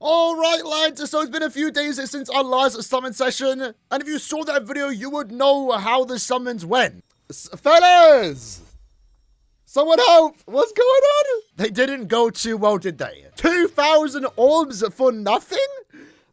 Alright lads, so it's been a few days since our last summon session, and if you saw that video, you would know how the summons went. Fellas! Someone help! What's going on? They didn't go too well, did they? 2,000 orbs for nothing?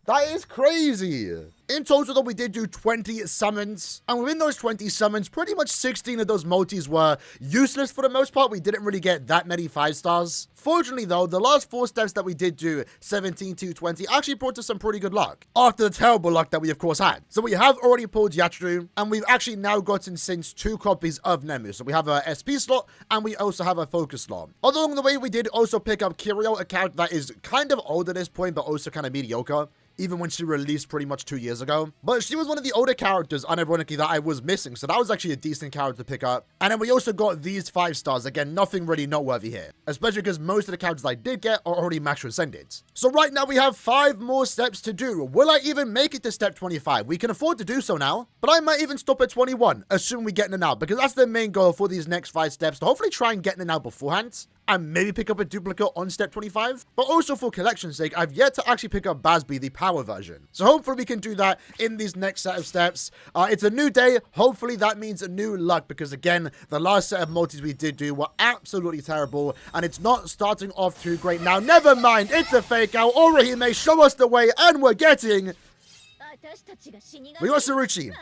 That is crazy. In total, though, we did do 20 summons. And within those 20 summons, pretty much 16 of those multis were useless for the most part. We didn't really get that many 5 stars. Fortunately, though, the last 4 steps that we did do, 17 to 20, actually brought us some pretty good luck. After the terrible luck that we, of course, had. So we have already pulled Yachiru, and we've actually now gotten since 2 copies of Nemu. So we have a SP slot, and we also have a focus slot. Although along the way, we did also pick up Kirio, a character that is kind of old at this point, but also kind of mediocre. Even when she released pretty much 2 years ago. But she was one of the older characters, unironically, that I was missing. So that was actually a decent character to pick up. And then we also got these 5 stars. Again, nothing really noteworthy here. Especially because most of the characters I did get are already max transcended. So right now we have 5 more steps to do. Will I even make it to step 25? We can afford to do so now. But I might even stop at 21, assuming we get in now. Because that's the main goal for these next 5 steps. To hopefully try and get in now beforehand. And maybe pick up a duplicate on step 25. But also for collection's sake, I've yet to actually pick up Basby, the power version. So hopefully we can do that in these next set of steps. It's a new day. Hopefully that means a new luck. Because again, the last set of multis we did do were absolutely terrible. And it's not starting off too great now. Never mind. It's a fake out. Orihime, show us the way. And we're getting... we got Saruchi.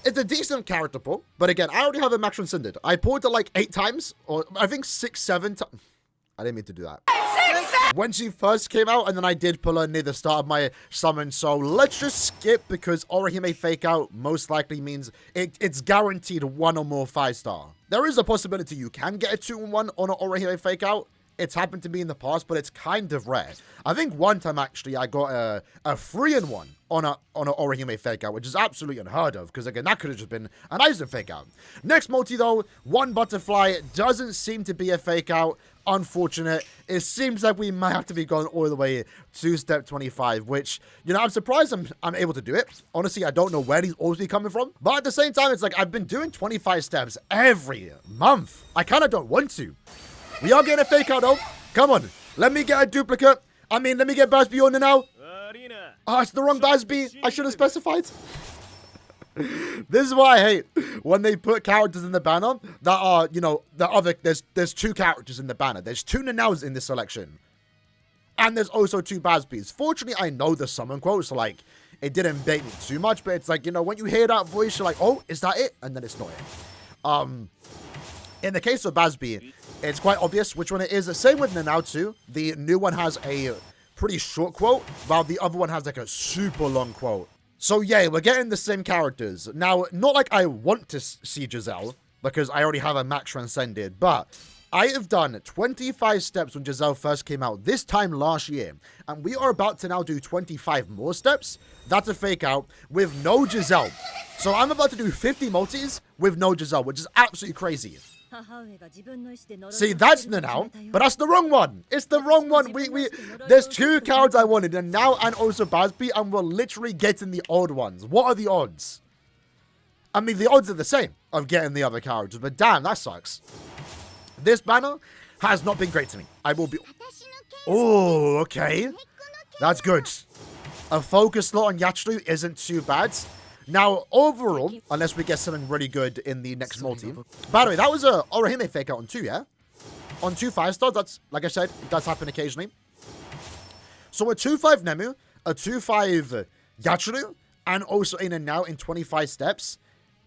It's a decent character pull, but again, I already have a max transcended. I pulled it like 8 times, or I think 6, 7 times. I didn't mean to do that. 6, when she first came out, and then I did pull her near the start of my summon, so let's just skip, because Orihime fake out most likely means it's guaranteed 1 or more 5-star. There is a possibility you can get a 2-in-1 on an Orihime fake out. It's happened to me in the past, but it's kind of rare. I think one time, actually, I got a 3-in-1 on an Orihime fake out, which is absolutely unheard of, because again, that could have just been an Aizen fake out. Next multi, though, 1 butterfly doesn't seem to be a fake out. Unfortunate. It seems like we might have to be going all the way to step 25, which, you know, I'm surprised I'm able to do it. Honestly, I don't know where these always be coming from, but at the same time, it's like I've been doing 25 steps every month. I kind of don't want to. We are getting a fake out, though. Come on. Let me get a duplicate. I mean, let me get Basby on there now. Oh, it's the wrong Basby. I should have specified. This is why I hate when they put characters in the banner that are, you know, there's 2 characters in the banner. There's 2 Nanaos in this selection. And there's also 2 Basbys. Fortunately, I know the summon quote, so, like, it didn't bait me too much. But it's like, you know, when you hear that voice, you're like, oh, is that it? And then it's not it. In the case of Basby, it's quite obvious which one it is. Same with Nanao too. The new one has a pretty short quote, while the other one has like a super long quote. So yeah, we're getting the same characters. Now, not like I want to see Giselle, because I already have a max transcended, but I have done 25 steps when Giselle first came out this time last year, and we are about to now do 25 more steps. That's a fake out with no Giselle. So I'm about to do 50 multis with no Giselle, which is absolutely crazy. See, that's Nanao, but that's the wrong one. It's the wrong one. There's 2 cards I wanted, and now and also Basby, and we're literally getting the odd ones. What are the odds? I mean, the odds are the same of getting the other characters, but damn, that sucks. This banner has not been great to me. I will be... oh, okay. That's good. A focus slot on Yachiru isn't too bad. Now, overall, unless we get something really good in the next multi. By the way, that was a Orihime fake out on 2, yeah? On 2 5-stars, that's, like I said, it does happen occasionally. So a 2-5 Nemu, a 2-5 Yachiru, and also in and now in 25 steps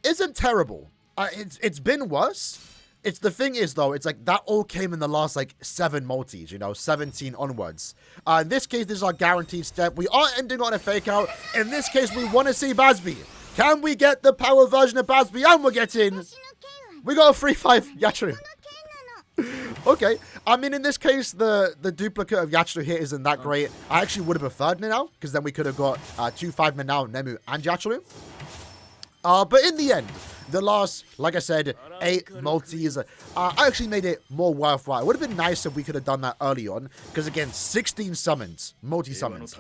isn't terrible. It's been worse. It's the thing is, though, it's like that all came in the last, like, 7 multis, you know, 17 onwards. In this case, this is our guaranteed step. We are ending on a fake out. In this case, we want to see Basby. Can we get the power version of Basby? And we're getting... we got a 3-5 Yachiru. Okay. I mean, in this case, the duplicate of Yachiru here isn't that great. I actually would have preferred Nanao, because then we could have got 2-5 Nanao, Nemu, and Yachiru. But in the end, the last, like I said, 8 multis, I actually made it more worthwhile. It would have been nice if we could have done that early on, because again, 16 summons, multi-summons,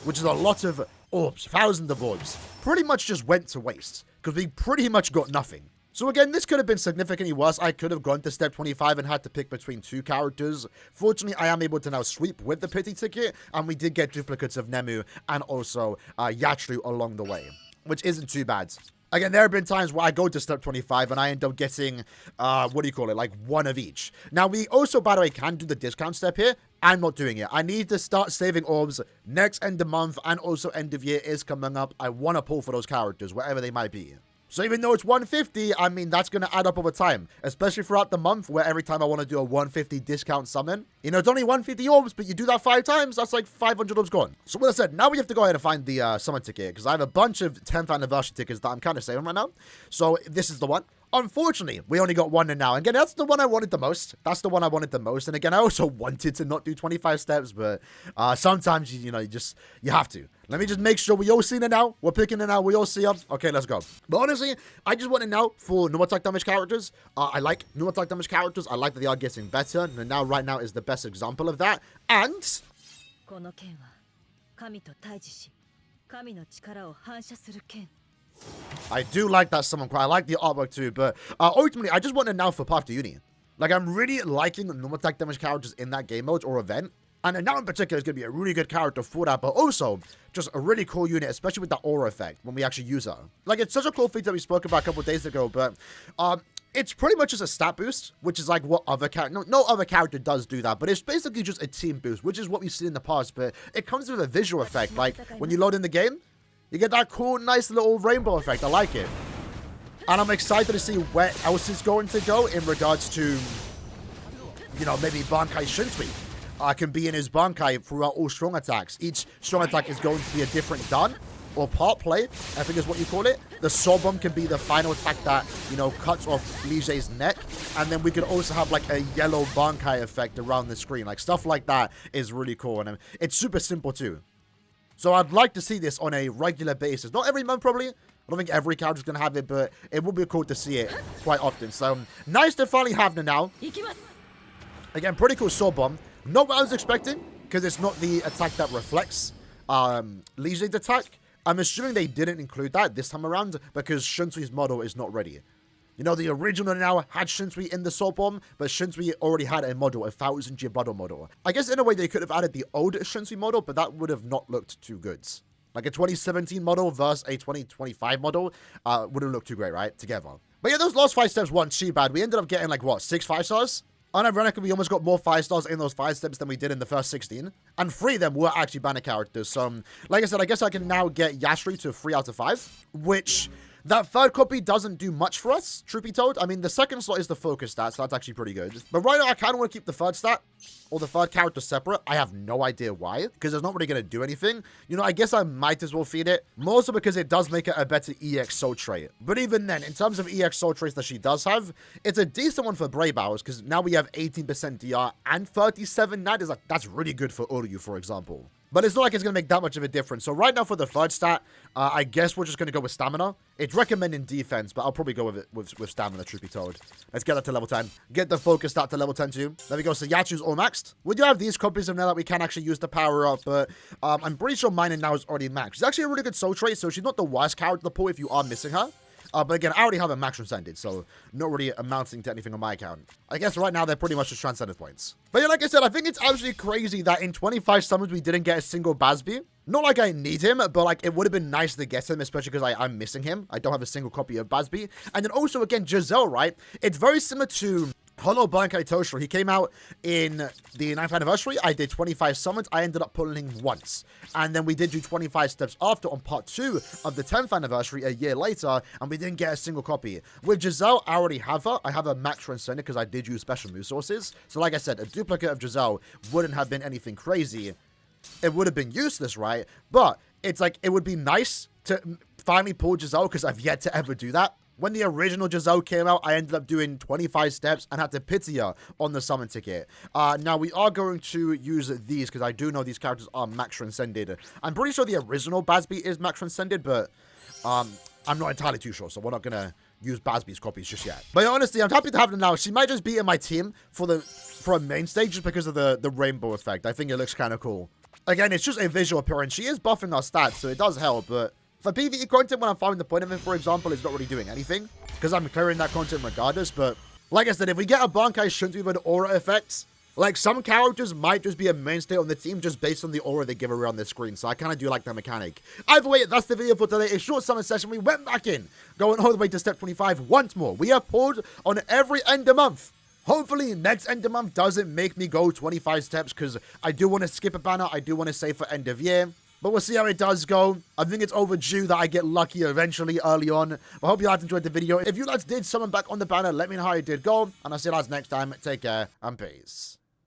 which is a lot of orbs, thousands of orbs, pretty much just went to waste, because we pretty much got nothing. So again, this could have been significantly worse. I could have gone to step 25 and had to pick between 2 characters. Fortunately, I am able to now sweep with the pity ticket, and we did get duplicates of Nemu and also Yatru along the way, which isn't too bad. Again, there have been times where I go to step 25 and I end up getting, like one of each. Now, we also, by the way, can do the discount step here. I'm not doing it. I need to start saving orbs. Next end of month and also end of year is coming up. I want to pull for those characters, wherever they might be. So even though it's 150, I mean, that's going to add up over time, especially throughout the month where every time I want to do a 150 discount summon, you know, it's only 150 orbs, but you do that 5 times, that's like 500 orbs gone. So what I said, now we have to go ahead and find the summon ticket because I have a bunch of 10th anniversary tickets that I'm kind of saving right now. So this is the one. Unfortunately, we only got one in now. Again, that's the one I wanted the most. That's the one I wanted the most. And again, I also wanted to not do 25 steps, but sometimes, you have to. Let me just make sure we all see it now. We're picking it now. We all see them. Okay, let's go. But honestly, I just want it now for no attack damage characters. I like no attack damage characters. I like that they are getting better. And now, right now, is the best example of that. And I do like that summon quite. I like the artwork too, but ultimately, I just want it now for Path to Uni. Like, I'm really liking the normal attack damage characters in that game mode or event. And now in particular is going to be a really good character for that, but also just a really cool unit, especially with that aura effect when we actually use her. Like, it's such a cool feature that we spoke about a couple of days ago, but it's pretty much just a stat boost, which is like what other character... No other character does do that, but it's basically just a team boost, which is what we've seen in the past, but it comes with a visual effect. Like, when you load in the game, you get that cool, nice little rainbow effect. I like it. And I'm excited to see where else it's going to go in regards to, maybe Bankai Shinsui. Can be in his Bankai throughout all strong attacks. Each strong attack is going to be a different done or part play, I think is what you call it. The Sword Bomb can be the final attack that, cuts off Lige's neck. And then we could also have like a yellow Bankai effect around the screen. Like stuff like that is really cool. And it's super simple too. So I'd like to see this on a regular basis. Not every month, probably. I don't think every character's going to have it, but it would be cool to see it quite often. So, nice to finally have it now. Again, pretty cool Sword Bomb. Not what I was expecting, because it's not the attack that reflects Lige's attack. I'm assuming they didn't include that this time around, because Shinsui's model is not ready. The original now had Shinsui in the Sword Bomb, but Shinsui already had a model, a 1000-year model model. I guess in a way they could have added the old Shinsui model, but that would have not looked too good. Like a 2017 model versus a 2025 model wouldn't look too great, right? Together. But yeah, those last 5 steps weren't too bad. We ended up getting like, what, 6 5-stars? Unironically, we almost got more 5 stars in those 5 steps than we did in the first 16. And 3 of them were actually banner characters. So, like I said, I guess I can now get Yashri to 3 out of 5, which... That third copy doesn't do much for us, truth be told. I mean, the second slot is the focus stat, so that's actually pretty good. But right now, I kind of want to keep the third stat, or the third character separate. I have no idea why, because it's not really going to do anything. I guess I might as well feed it. More so because it does make it a better EX soul trait. But even then, in terms of EX soul traits that she does have, it's a decent one for Brave Hours, because now we have 18% DR and 37 Nat. That's really good for Uryu, for example. But it's not like it's going to make that much of a difference. So right now for the third stat, I guess we're just going to go with Stamina. It's recommending defense, but I'll probably go with it with Stamina, truth be told. Let's get that to level 10. Get the focus stat to level 10 too. There we go. So Yachu's all maxed. We do have these copies of now that we can actually use the power up, but I'm pretty sure mine now is already maxed. She's actually a really good soul trait, so she's not the worst character to pull if you are missing her. But again, I already have a max transcended, so not really amounting to anything on my account. I guess right now they're pretty much just transcended points. But yeah, like I said, I think it's absolutely crazy that in 25 summons we didn't get a single Basby. Not like I need him, but like it would have been nice to get him, especially because I'm missing him. I don't have a single copy of Basby. And then also, again, Giselle, right? It's very similar to Hollow Bankai Toshiro. He came out in the 9th anniversary. I did 25 summons. I ended up pulling him once. And then we did do 25 steps after on part 2 of the 10th anniversary a year later, and we didn't get a single copy. With Giselle, I already have her. I have a max transcended because I did use special move sources. So like I said, a duplicate of Giselle wouldn't have been anything crazy. It would have been useless, right? But it's like, it would be nice to finally pull Giselle because I've yet to ever do that. When the original Giselle came out, I ended up doing 25 steps and had to pity her on the summon ticket. Now, we are going to use these because I do know these characters are max transcended. I'm pretty sure the original Basby is max transcended, but I'm not entirely too sure, so we're not going to use Basby's copies just yet. But honestly, I'm happy to have them now. She might just be in my team for a main stage just because of the rainbow effect. I think it looks kind of cool. Again, it's just a visual appearance. She is buffing our stats, so it does help, but For PvE content, when I'm finding the point of it, for example, it's not really doing anything, because I'm clearing that content regardless. But like I said, if we get a Bankai Shunti with an aura effect, like, some characters might just be a mainstay on the team just based on the aura they give away on their screen. So I kind of do like that mechanic. Either way, that's the video for today. A short summer session. We went back in, going all the way to step 25 once more. We have pulled on every end of month. Hopefully, next end of month doesn't make me go 25 steps, because I do want to skip a banner. I do want to save for end of year. But we'll see how it does go. I think it's overdue that I get lucky eventually early on. I hope you guys enjoyed the video. If you lads did summon back on the banner, let me know how it did go. And I'll see you guys next time. Take care and peace.